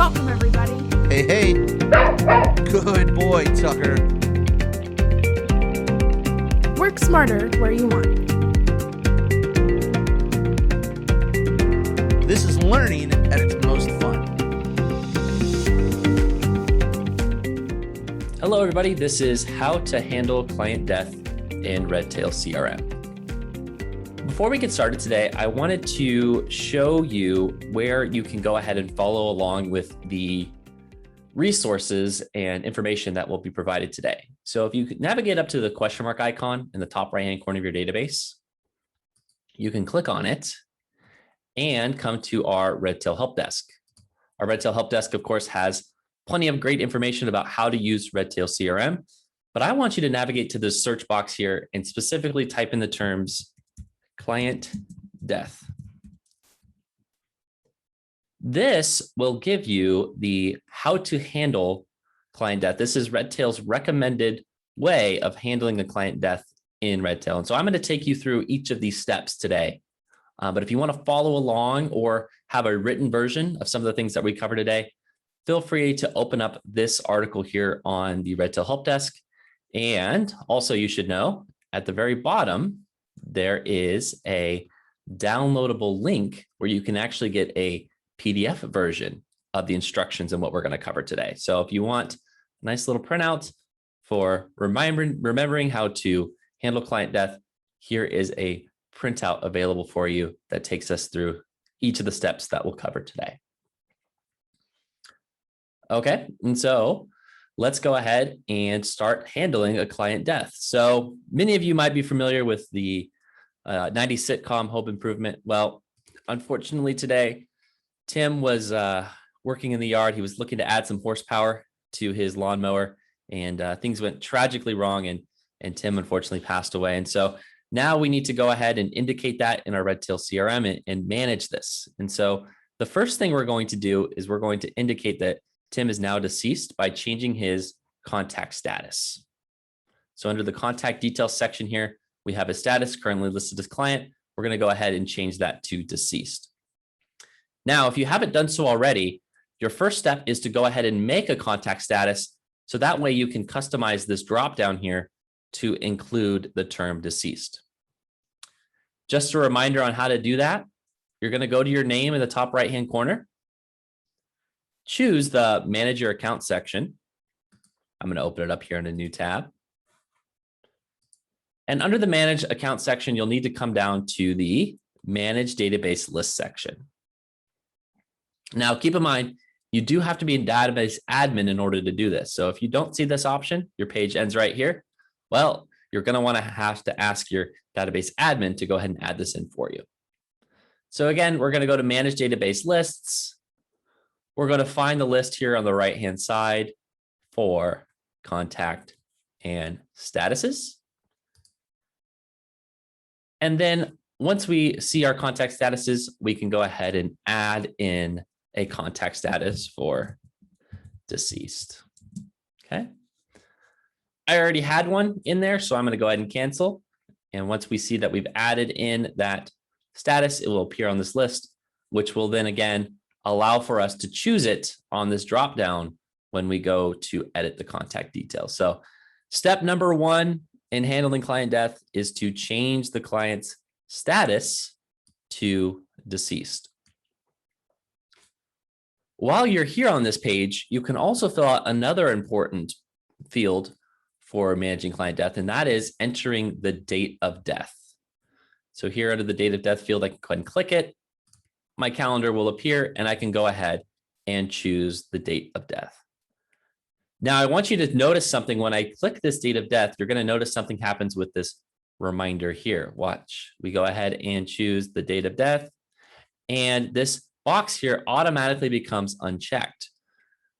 Welcome, everybody. Hey, hey. Good boy, Tucker. Work smarter where you want. This is learning at its most fun. Hello, everybody. This is how to handle client death in Redtail CRM. Before we get started today, I wanted to show you where you can go ahead and follow along with the resources and information that will be provided today. So if you navigate up to the question mark icon in the top right-hand corner of your database, you can click on it and come to our Redtail Help Desk. Our Redtail Help Desk, of course, has plenty of great information about how to use Redtail CRM, but I want you to navigate to this search box here and specifically type in the terms client death. This will give you the how to handle client death. This is Redtail's recommended way of handling a client death in Redtail. And so I'm going to take you through each of these steps today. But if you want to follow along or have a written version of some of the things that we cover today, feel free to open up this article here on the Redtail Help Desk. And also you should know at the very bottom, there is a downloadable link where you can actually get a PDF version of the instructions and what we're going to cover today. So if you want a nice little printout for remembering how to handle client death, here is a printout available for you that takes us through each of the steps that we'll cover today. Okay, and so let's go ahead and start handling a client death. So many of you might be familiar with the 90s sitcom Home Improvement. Well, unfortunately today, Tim was working in the yard. He was looking to add some horsepower to his lawnmower, and things went tragically wrong, and Tim unfortunately passed away. And so now we need to go ahead and indicate that in our Redtail CRM and manage this. And so the first thing we're going to do is we're going to indicate that Tim is now deceased by changing his contact status. So under the contact details section here, we have his status currently listed as client. We're going to go ahead and change that to deceased. Now, if you haven't done so already, your first step is to go ahead and make a contact status. So that way you can customize this dropdown here to include the term deceased. Just a reminder on how to do that. You're going to go to your name in the top right-hand corner. Choose the Manage Your Account section. I'm going to open it up here in a new tab. And under the Manage Account section, you'll need to come down to the Manage Database List section. Now, keep in mind, you do have to be a database admin in order to do this. So if you don't see this option, your page ends right here. Well, you're going to have to ask your database admin to go ahead and add this in for you. So again, we're going to go to Manage Database Lists. We're going to find the list here on the right-hand side for contact and statuses. And then once we see our contact statuses, we can go ahead and add in a contact status for deceased. Okay. I already had one in there, so I'm going to go ahead and cancel. And once we see that we've added in that status, it will appear on this list, which will then again allow for us to choose it on this dropdown when we go to edit the contact details. So step number one in handling client death is to change the client's status to deceased. While you're here on this page, you can also fill out another important field for managing client death, and that is entering the date of death. So here under the date of death field, I can go ahead and click it. My calendar will appear and I can go ahead and choose the date of death. Now, I want you to notice something. When I click this date of death, you're going to notice something happens with this reminder here. Watch. We go ahead and choose the date of death, and this box here automatically becomes unchecked.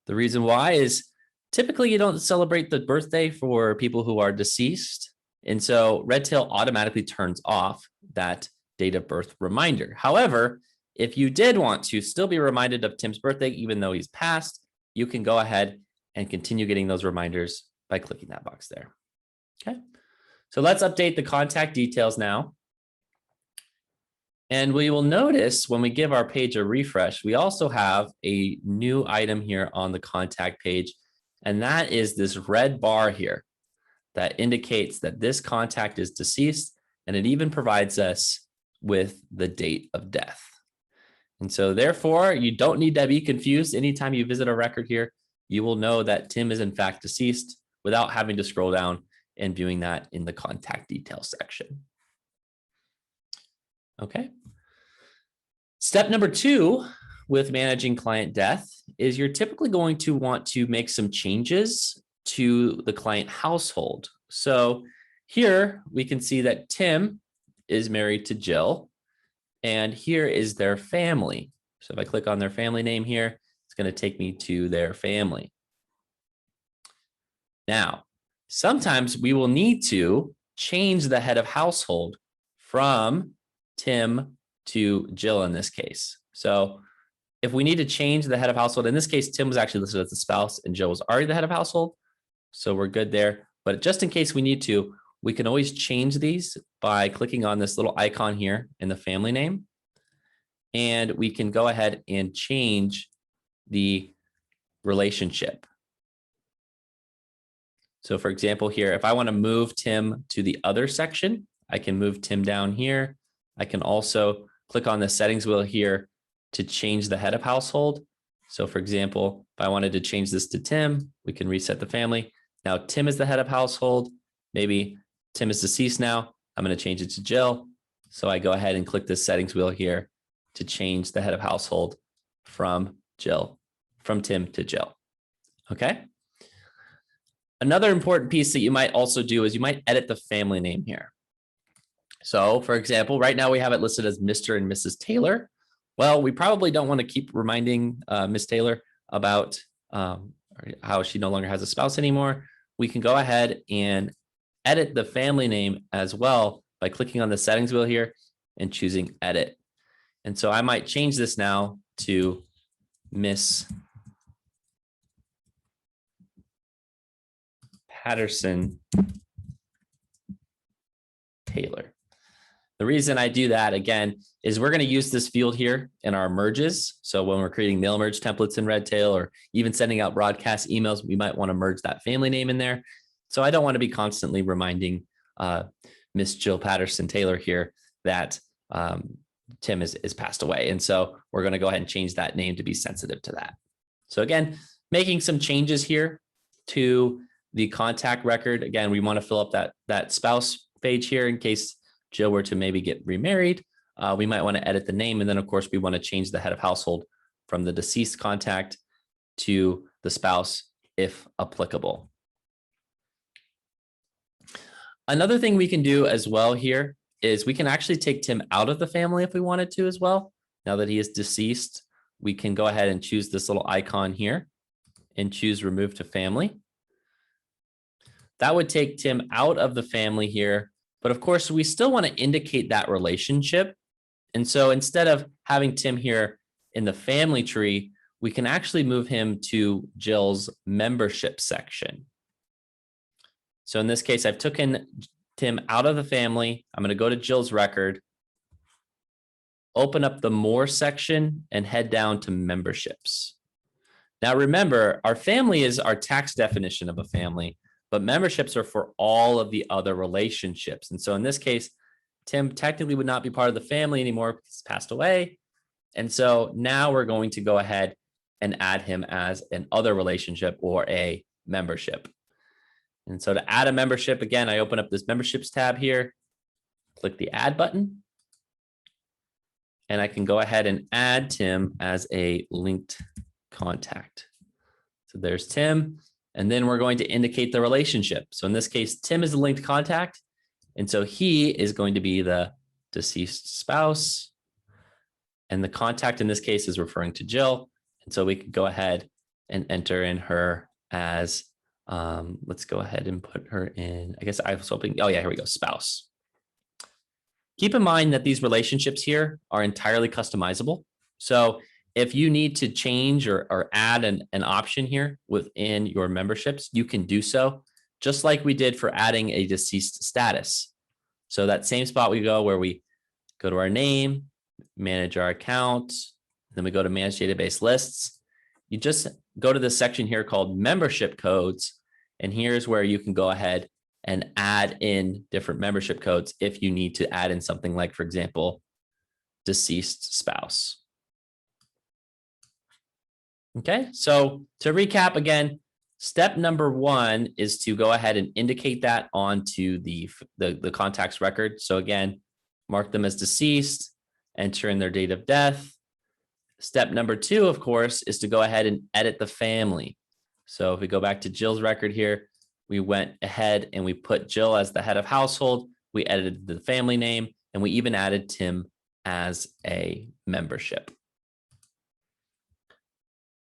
The reason why is typically you don't celebrate the birthday for people who are deceased. And so Redtail automatically turns off that date of birth reminder. However, if you did want to still be reminded of Tim's birthday, even though he's passed, you can go ahead and continue getting those reminders by clicking that box there. Okay, so let's update the contact details now. And we will notice when we give our page a refresh, we also have a new item here on the contact page. And that is this red bar here that indicates that this contact is deceased. And it even provides us with the date of death. And so therefore, you don't need to be confused. Anytime you visit a record here, you will know that Tim is in fact deceased without having to scroll down and viewing that in the contact details section. Okay. Step number 2 with managing client death is you're typically going to want to make some changes to the client household. So here we can see that Tim is married to Jill, and here is their family. So if I click on their family name here, it's going to take me to their family. Now, sometimes we will need to change the head of household from Tim to Jill in this case. So if we need to change the head of household, in this case, Tim was actually listed as the spouse and Jill was already the head of household. So we're good there. But just in case we need to, we can always change these by clicking on this little icon here in the family name. And we can go ahead and change the relationship. So for example, here, if I want to move Tim to the other section, I can move Tim down here. I can also click on the settings wheel here to change the head of household. So for example, if I wanted to change this to Tim, we can reset the family. Now Tim is the head of household. Maybe Tim is deceased now. I'm going to change it to Jill. So I go ahead and click this settings wheel here to change the head of household from Tim to Jill. Okay. Another important piece that you might also do is you might edit the family name here. So for example, right now we have it listed as Mr. and Mrs. Taylor. Well, we probably don't want to keep reminding Miss Taylor about how she no longer has a spouse anymore. We can go ahead and edit the family name as well by clicking on the settings wheel here and choosing edit. And so I might change this now to Miss Patterson Taylor. The reason I do that, again, is we're going to use this field here in our merges. So when we're creating mail merge templates in Redtail or even sending out broadcast emails, we might want to merge that family name in there. So I don't want to be constantly reminding Miss Jill Patterson Taylor here that Tim is passed away. And so we're going to go ahead and change that name to be sensitive to that. So again, making some changes here to the contact record. Again, we want to fill up that spouse page here in case Jill were to maybe get remarried. We might want to edit the name. And then of course we want to change the head of household from the deceased contact to the spouse if applicable. Another thing we can do as well here is we can actually take Tim out of the family if we wanted to as well. Now that he is deceased, we can go ahead and choose this little icon here and choose remove to family. That would take Tim out of the family here. But of course, we still want to indicate that relationship. And so instead of having Tim here in the family tree, we can actually move him to Jill's membership section. So in this case, I've taken Tim out of the family. I'm going to go to Jill's record, open up the more section and head down to memberships. Now, remember, our family is our tax definition of a family, but memberships are for all of the other relationships. And so in this case, Tim technically would not be part of the family anymore because he's passed away. And so now we're going to go ahead and add him as an other relationship or a membership. And so to add a membership, again, I open up this memberships tab here, click the add button, and I can go ahead and add Tim as a linked contact. So there's Tim, and then we're going to indicate the relationship. So in this case, Tim is the linked contact. And so he is going to be the deceased spouse. And the contact in this case is referring to Jill. And so we can go ahead and enter in her as, let's go ahead and put her in, I guess I was hoping, oh yeah, here we go, spouse. Keep in mind that these relationships here are entirely customizable. So if you need to change or add an option here within your memberships, you can do so, just like we did for adding a deceased status. So that same spot we go where we go to our name, manage our account. Then we go to manage database lists. You just go to this section here called membership codes. And here's where you can go ahead and add in different membership codes if you need to add in something like, for example, deceased spouse. Okay, so to recap again, step number 1 is to go ahead and indicate that onto the contact's record. So again, mark them as deceased, enter in their date of death. Step number 2, of course, is to go ahead and edit the family. So if we go back to Jill's record here, we went ahead and we put Jill as the head of household. We edited the family name, and we even added Tim as a membership.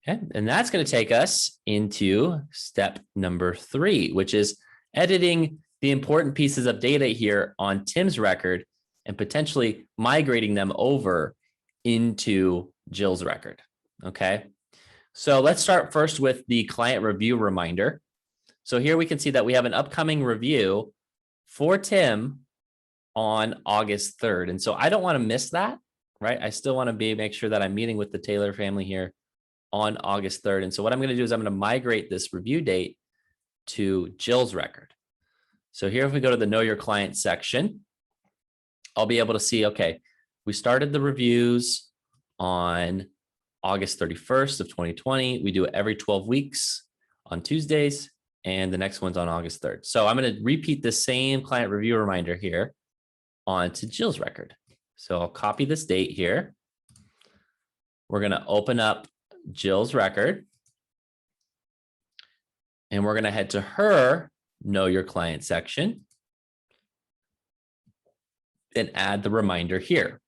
Okay, and that's going to take us into step number 3, which is editing the important pieces of data here on Tim's record and potentially migrating them over into Jill's record. Okay, so let's start first with the client review reminder. So here we can see that we have an upcoming review for Tim on August 3rd. And so I don't want to miss that, right? I still want to make sure that I'm meeting with the Taylor family here on August 3rd. And so what I'm going to do is I'm going to migrate this review date to Jill's record. So here, if we go to the Know Your Client section, I'll be able to see, okay, we started the reviews on August 31st of 2020. We do it every 12 weeks on Tuesdays, and the next one's on August 3rd. So I'm going to repeat the same client review reminder here onto Jill's record. So I'll copy this date here. We're going to open up Jill's record, and we're going to head to her Know Your Client section and add the reminder here.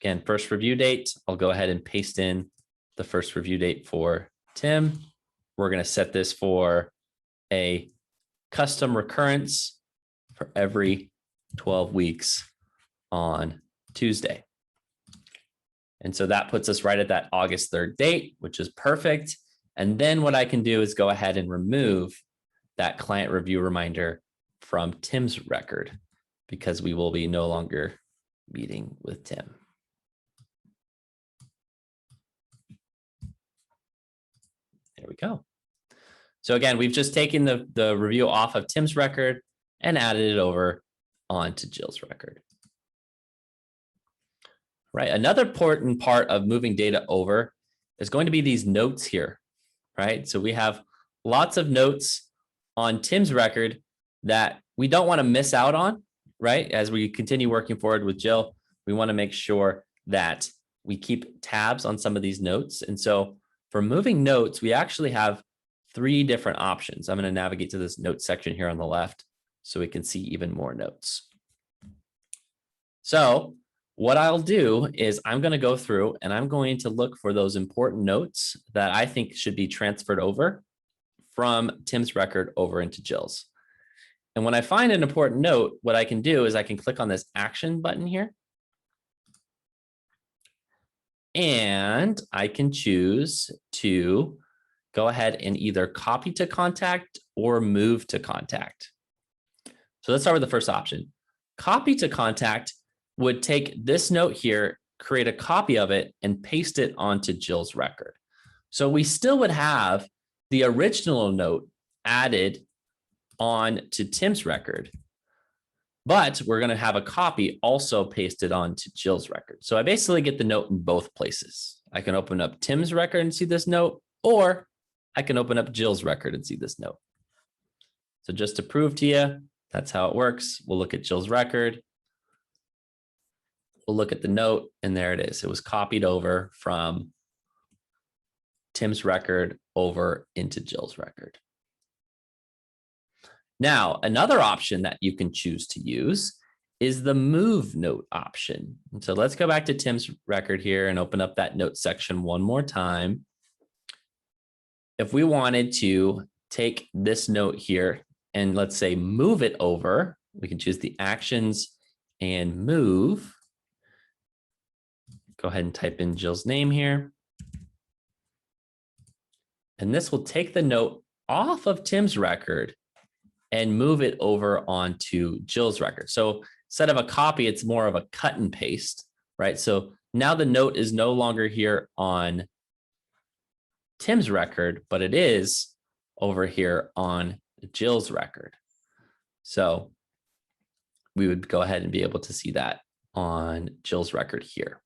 Again, first review date, I'll go ahead and paste in the first review date for Tim. We're going to set this for a custom recurrence for every 12 weeks on Tuesday. And so that puts us right at that August 3rd date, which is perfect. And then what I can do is go ahead and remove that client review reminder from Tim's record, because we will be no longer meeting with Tim. There we go. So again, we've just taken the review off of Tim's record and added it over onto Jill's record. Right. Another important part of moving data over is going to be these notes here, right? So we have lots of notes on Tim's record that we don't want to miss out on, right? As we continue working forward with Jill, we want to make sure that we keep tabs on some of these notes. And so for moving notes, we actually have 3 different options. I'm going to navigate to this notes section here on the left so we can see even more notes. So what I'll do is I'm going to go through and I'm going to look for those important notes that I think should be transferred over from Tim's record over into Jill's. And when I find an important note, what I can do is I can click on this action button here. And I can choose to go ahead and either copy to contact or move to contact. So let's start with the first option. Copy to contact would take this note here, create a copy of it, and paste it onto Jill's record. So we still would have the original note added on to Tim's record, but we're going to have a copy also pasted onto Jill's record. So I basically get the note in both places. I can open up Tim's record and see this note, or I can open up Jill's record and see this note. So just to prove to you, that's how it works. We'll look at Jill's record. We'll look at the note, and there it is. It was copied over from Tim's record over into Jill's record. Now, another option that you can choose to use is the move note option. And so let's go back to Tim's record here and open up that note section one more time. If we wanted to take this note here and let's say move it over, we can choose the actions and move. Go ahead and type in Jill's name here. And this will take the note off of Tim's record and move it over onto Jill's record. So instead of a copy, it's more of a cut and paste. right? So now the note is no longer here on Tim's record, but it is over here on Jill's record. So we would go ahead and be able to see that on Jill's record here.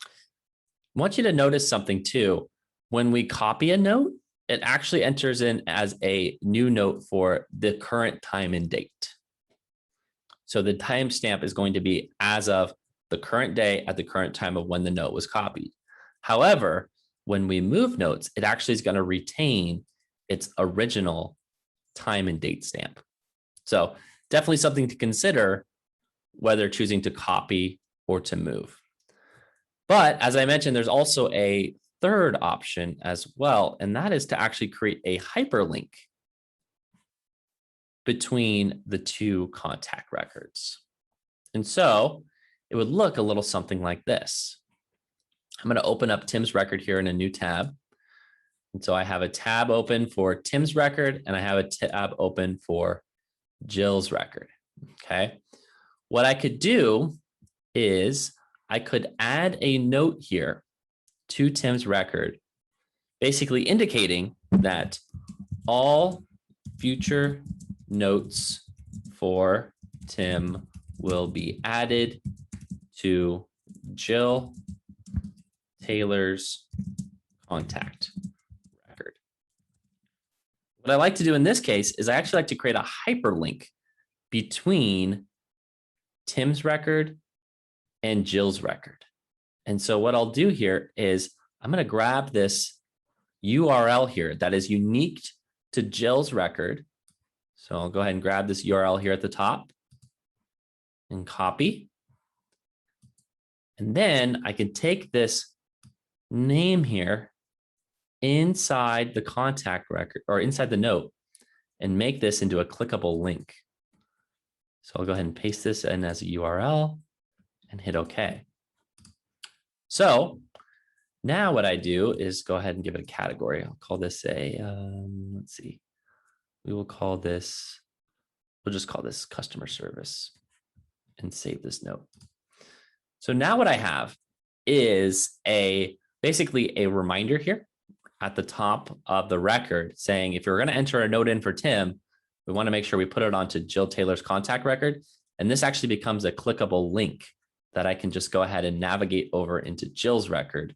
I want you to notice something too. When we copy a note, it actually enters in as a new note for the current time and date. So the timestamp is going to be as of the current day at the current time of when the note was copied. However, when we move notes, it actually is going to retain its original time and date stamp. So definitely something to consider whether choosing to copy or to move. But as I mentioned, there's also a third option as well, and that is to actually create a hyperlink between the two contact records. And so it would look a little something like this. I'm going to open up Tim's record here in a new tab. And so I have a tab open for Tim's record, and I have a tab open for Jill's record. Okay. What I could do is I could add a note here to Tim's record, basically indicating that all future notes for Tim will be added to Jill Taylor's contact record. What I like to do in this case is I actually like to create a hyperlink between Tim's record and Jill's record. And so what I'll do here is I'm going to grab this URL here that is unique to Jill's record. So I'll go ahead and grab this URL here at the top and copy. And then I can take this name here inside the contact record or inside the note and make this into a clickable link. So I'll go ahead and paste this in as a URL and hit OK. So now what I do is go ahead and give it a category. I'll call this a, let's see, we'll just call this customer service and save this note. So now what I have is basically a reminder here at the top of the record saying, if you're going to enter a note in for Tim, we want to make sure we put it onto Jill Taylor's contact record. And this actually becomes a clickable link that I can just go ahead and navigate over into Jill's record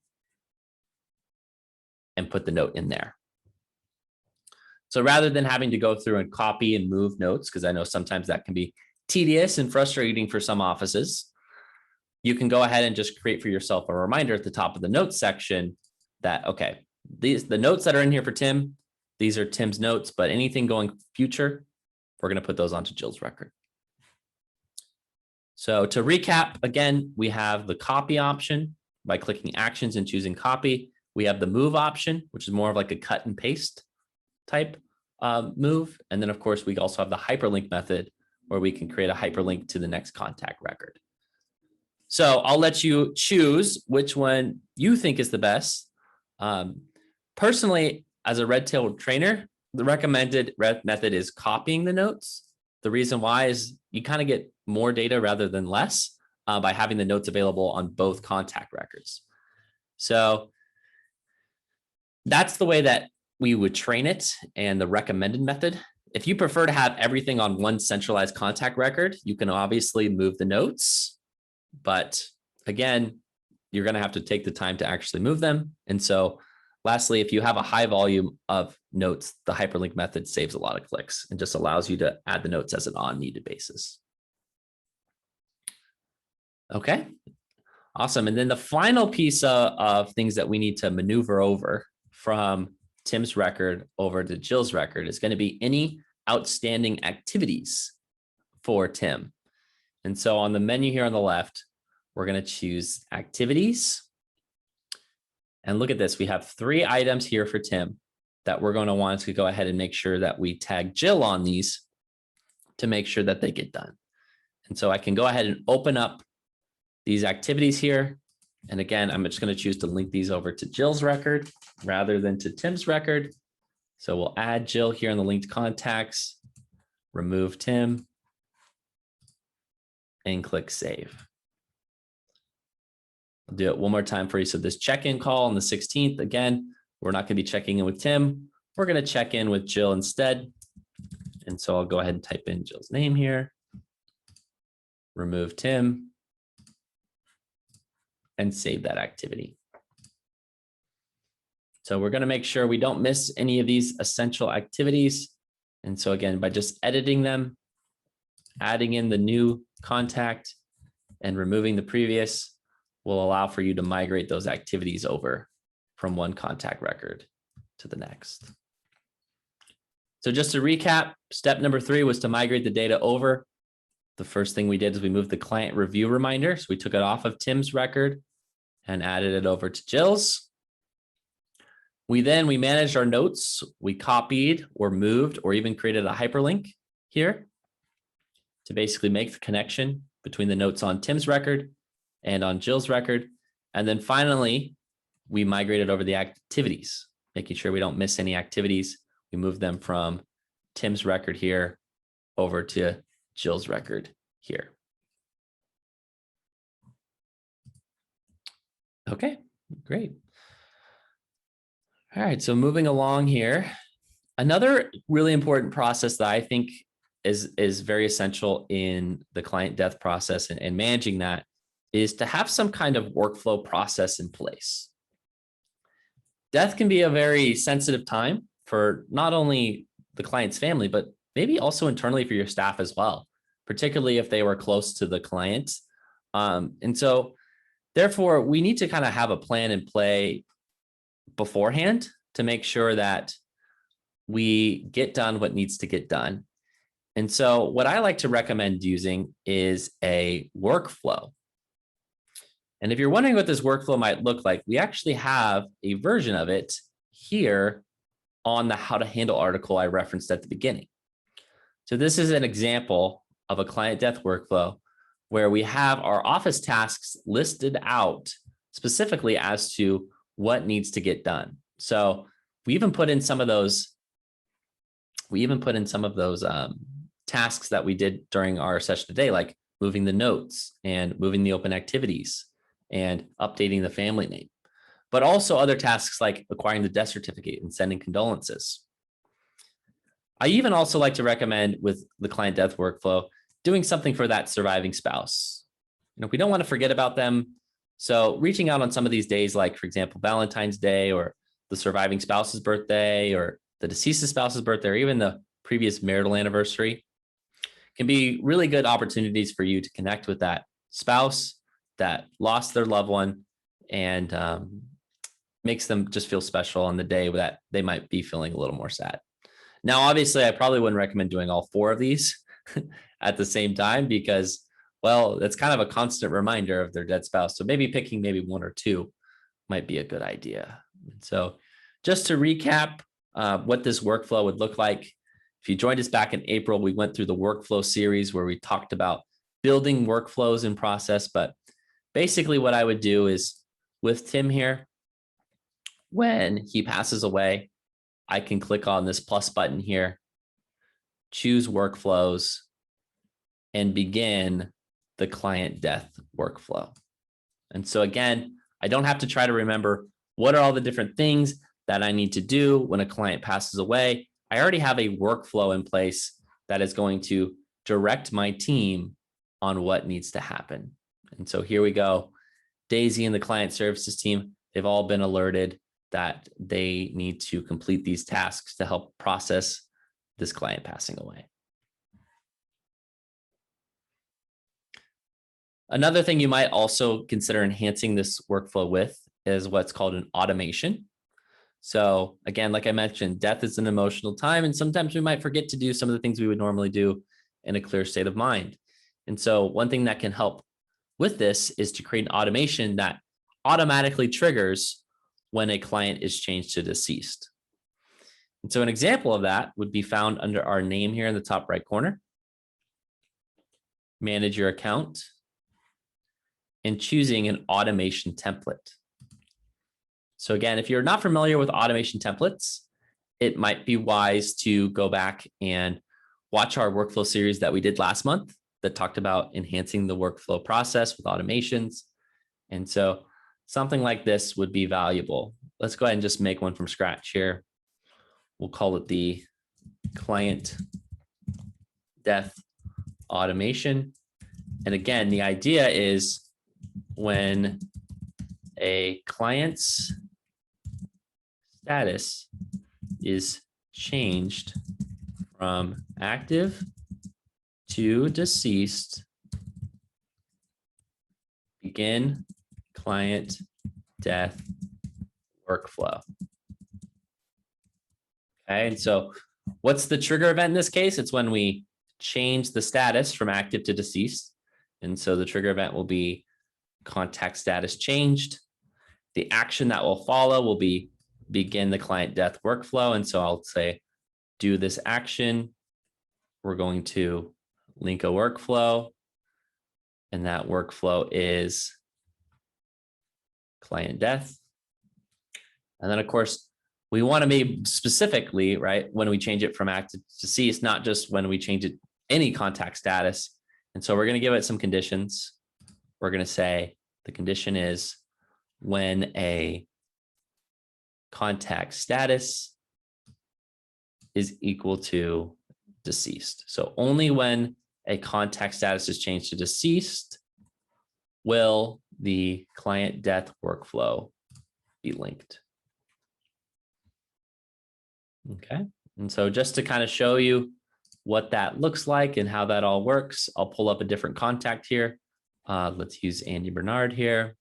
and put the note in there. So rather than having to go through and copy and move notes, because I know sometimes that can be tedious and frustrating for some offices, you can go ahead and just create for yourself a reminder at the top of the notes section that, okay, the notes that are in here for Tim, these are Tim's notes, but anything going future, we're going to put those onto Jill's record. So to recap, again, we have the copy option by clicking actions and choosing copy. We have the move option, which is more of like a cut and paste type move. And then, of course, we also have the hyperlink method where we can create a hyperlink to the next contact record. So I'll let you choose which one you think is the best. Personally, as a Redtail trainer, the recommended method is copying the notes. The reason why is you kind of get more data rather than less by having the notes available on both contact records. So that's the way that we would train it and the recommended method. If you prefer to have everything on one centralized contact record, you can obviously move the notes. But again, you're going to have to take the time to actually move them. And so lastly, if you have a high volume of notes, the hyperlink method saves a lot of clicks and just allows you to add the notes as an on-needed basis. Okay, awesome. And then the final piece of things that we need to maneuver over from Tim's record over to Jill's record is going to be any outstanding activities for Tim. And so on the menu here on the left, we're going to choose activities. And look at this. We have 3 items here for Tim that we're going to want to go ahead and make sure that we tag Jill on these to make sure that they get done. And so I can go ahead and open up these activities here. And again, I'm just going to choose to link these over to Jill's record rather than to Tim's record. So we'll add Jill here in the linked contacts, remove Tim. and click save. I'll do it one more time for you. So this check-in call on the 16th, again, we're not going to be checking in with Tim. We're going to check in with Jill instead. And so I'll go ahead and type in Jill's name here, remove Tim, and save that activity. So we're going to make sure we don't miss any of these essential activities. And so again, by just editing them, adding in the new contact and removing the previous will allow for you to migrate those activities over from one contact record to the next. So just to recap, step number 3 was to migrate the data over. The first thing we did is we moved the client review reminder. So we took it off of Tim's record and added it over to Jill's. We managed our notes. We copied or moved or even created a hyperlink here to basically make the connection between the notes on Tim's record and on Jill's record. And then finally, we migrated over the activities, making sure we don't miss any activities. We moved them from Tim's record here over to Jill's record here. Okay, great. All right, so moving along here, another really important process that I think is very essential in the client death process and managing that is to have some kind of workflow process in place. Death can be a very sensitive time for not only the client's family, but maybe also internally for your staff as well, particularly if they were close to the client. And so therefore, we need to kind of have a plan in play beforehand to make sure that we get done what needs to get done. And so what I like to recommend using is a workflow. And if you're wondering what this workflow might look like, we actually have a version of it here on the how to handle article I referenced at the beginning. So this is an example of a client death workflow where we have our office tasks listed out specifically as to what needs to get done. So we even put in some of those tasks that we did during our session today, like moving the notes and moving the open activities and updating the family name, but also other tasks like acquiring the death certificate and sending condolences. I even also like to recommend with the client death workflow, doing something for that surviving spouse. We don't want to forget about them. So reaching out on some of these days, like for example, Valentine's Day or the surviving spouse's birthday or the deceased spouse's birthday, or even the previous marital anniversary, can be really good opportunities for you to connect with that spouse that lost their loved one and makes them just feel special on the day that they might be feeling a little more sad. Now, obviously, I probably wouldn't recommend doing all 4 of these at the same time because, well, that's kind of a constant reminder of their dead spouse. So maybe picking 1 or 2 might be a good idea. So just to recap what this workflow would look like, if you joined us back in April, we went through the workflow series where we talked about building workflows in process. But basically what I would do is with Tim here, when he passes away, I can click on this plus button here, choose workflows, and begin the client death workflow. And so again, I don't have to try to remember what are all the different things that I need to do when a client passes away. I already have a workflow in place that is going to direct my team on what needs to happen. And so here we go. Daisy and the client services team, they've all been alerted that they need to complete these tasks to help process this client passing away. Another thing you might also consider enhancing this workflow with is what's called an automation. So again, like I mentioned, death is an emotional time, and sometimes we might forget to do some of the things we would normally do in a clear state of mind. And so one thing that can help with this is to create an automation that automatically triggers when a client is changed to deceased. And so an example of that would be found under our name here in the top right corner. Manage your account and choosing an automation template. So again, if you're not familiar with automation templates, it might be wise to go back and watch our workflow series that we did last month that talked about enhancing the workflow process with automations. And so something like this would be valuable. Let's go ahead and just make one from scratch here. We'll call it the client death automation. And again, the idea is when a client's status is changed from active to deceased, begin client death workflow. Okay, and so what's the trigger event in this case? It's when we change the status from active to deceased. And so the trigger event will be contact status changed. The action that will follow will be begin the client death workflow. And so I'll say, do this action. We're going to link a workflow. And that workflow is client death. And then of course, we want to be specifically, right, when we change it from active to deceased, not just when we change it any contact status. And so we're going to give it some conditions. We're going to say the condition is when a contact status is equal to deceased. So only when a contact status is changed to deceased will the client death workflow be linked. Okay, and so just to kind of show you what that looks like and how that all works, I'll pull up a different contact here. Let's use Andy Bernard here.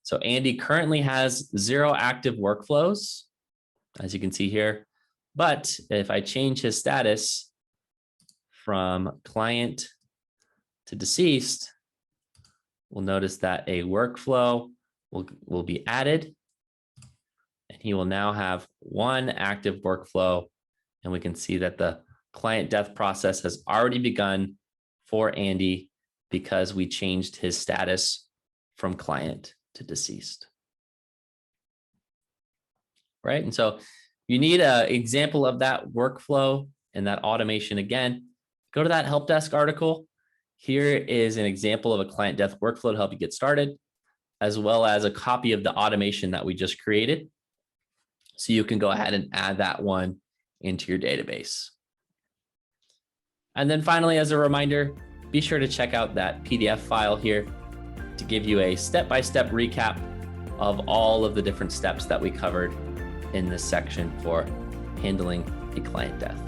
So Andy currently has 0 active workflows, as you can see here. But if I change his status from client to deceased, we'll notice that a workflow will be added. And he will now have 1 active workflow. And we can see that the client death process has already begun for Andy because we changed his status from client to deceased. Right? And so you need an example of that workflow and that automation again. Go to that help desk article. Here is an example of a client death workflow to help you get started, as well as a copy of the automation that we just created. So you can go ahead and add that one into your database. And then finally, as a reminder, be sure to check out that PDF file here to give you a step-by-step recap of all of the different steps that we covered in this section for handling a client death.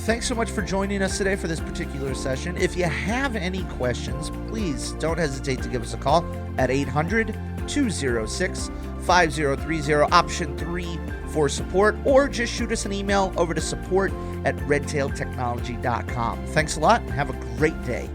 Thanks so much for joining us today for this particular session. If you have any questions, please don't hesitate to give us a call at 800-206-5030, option 3 for support, or just shoot us an email over to support@redtailtechnology.com. Thanks a lot and have a great day.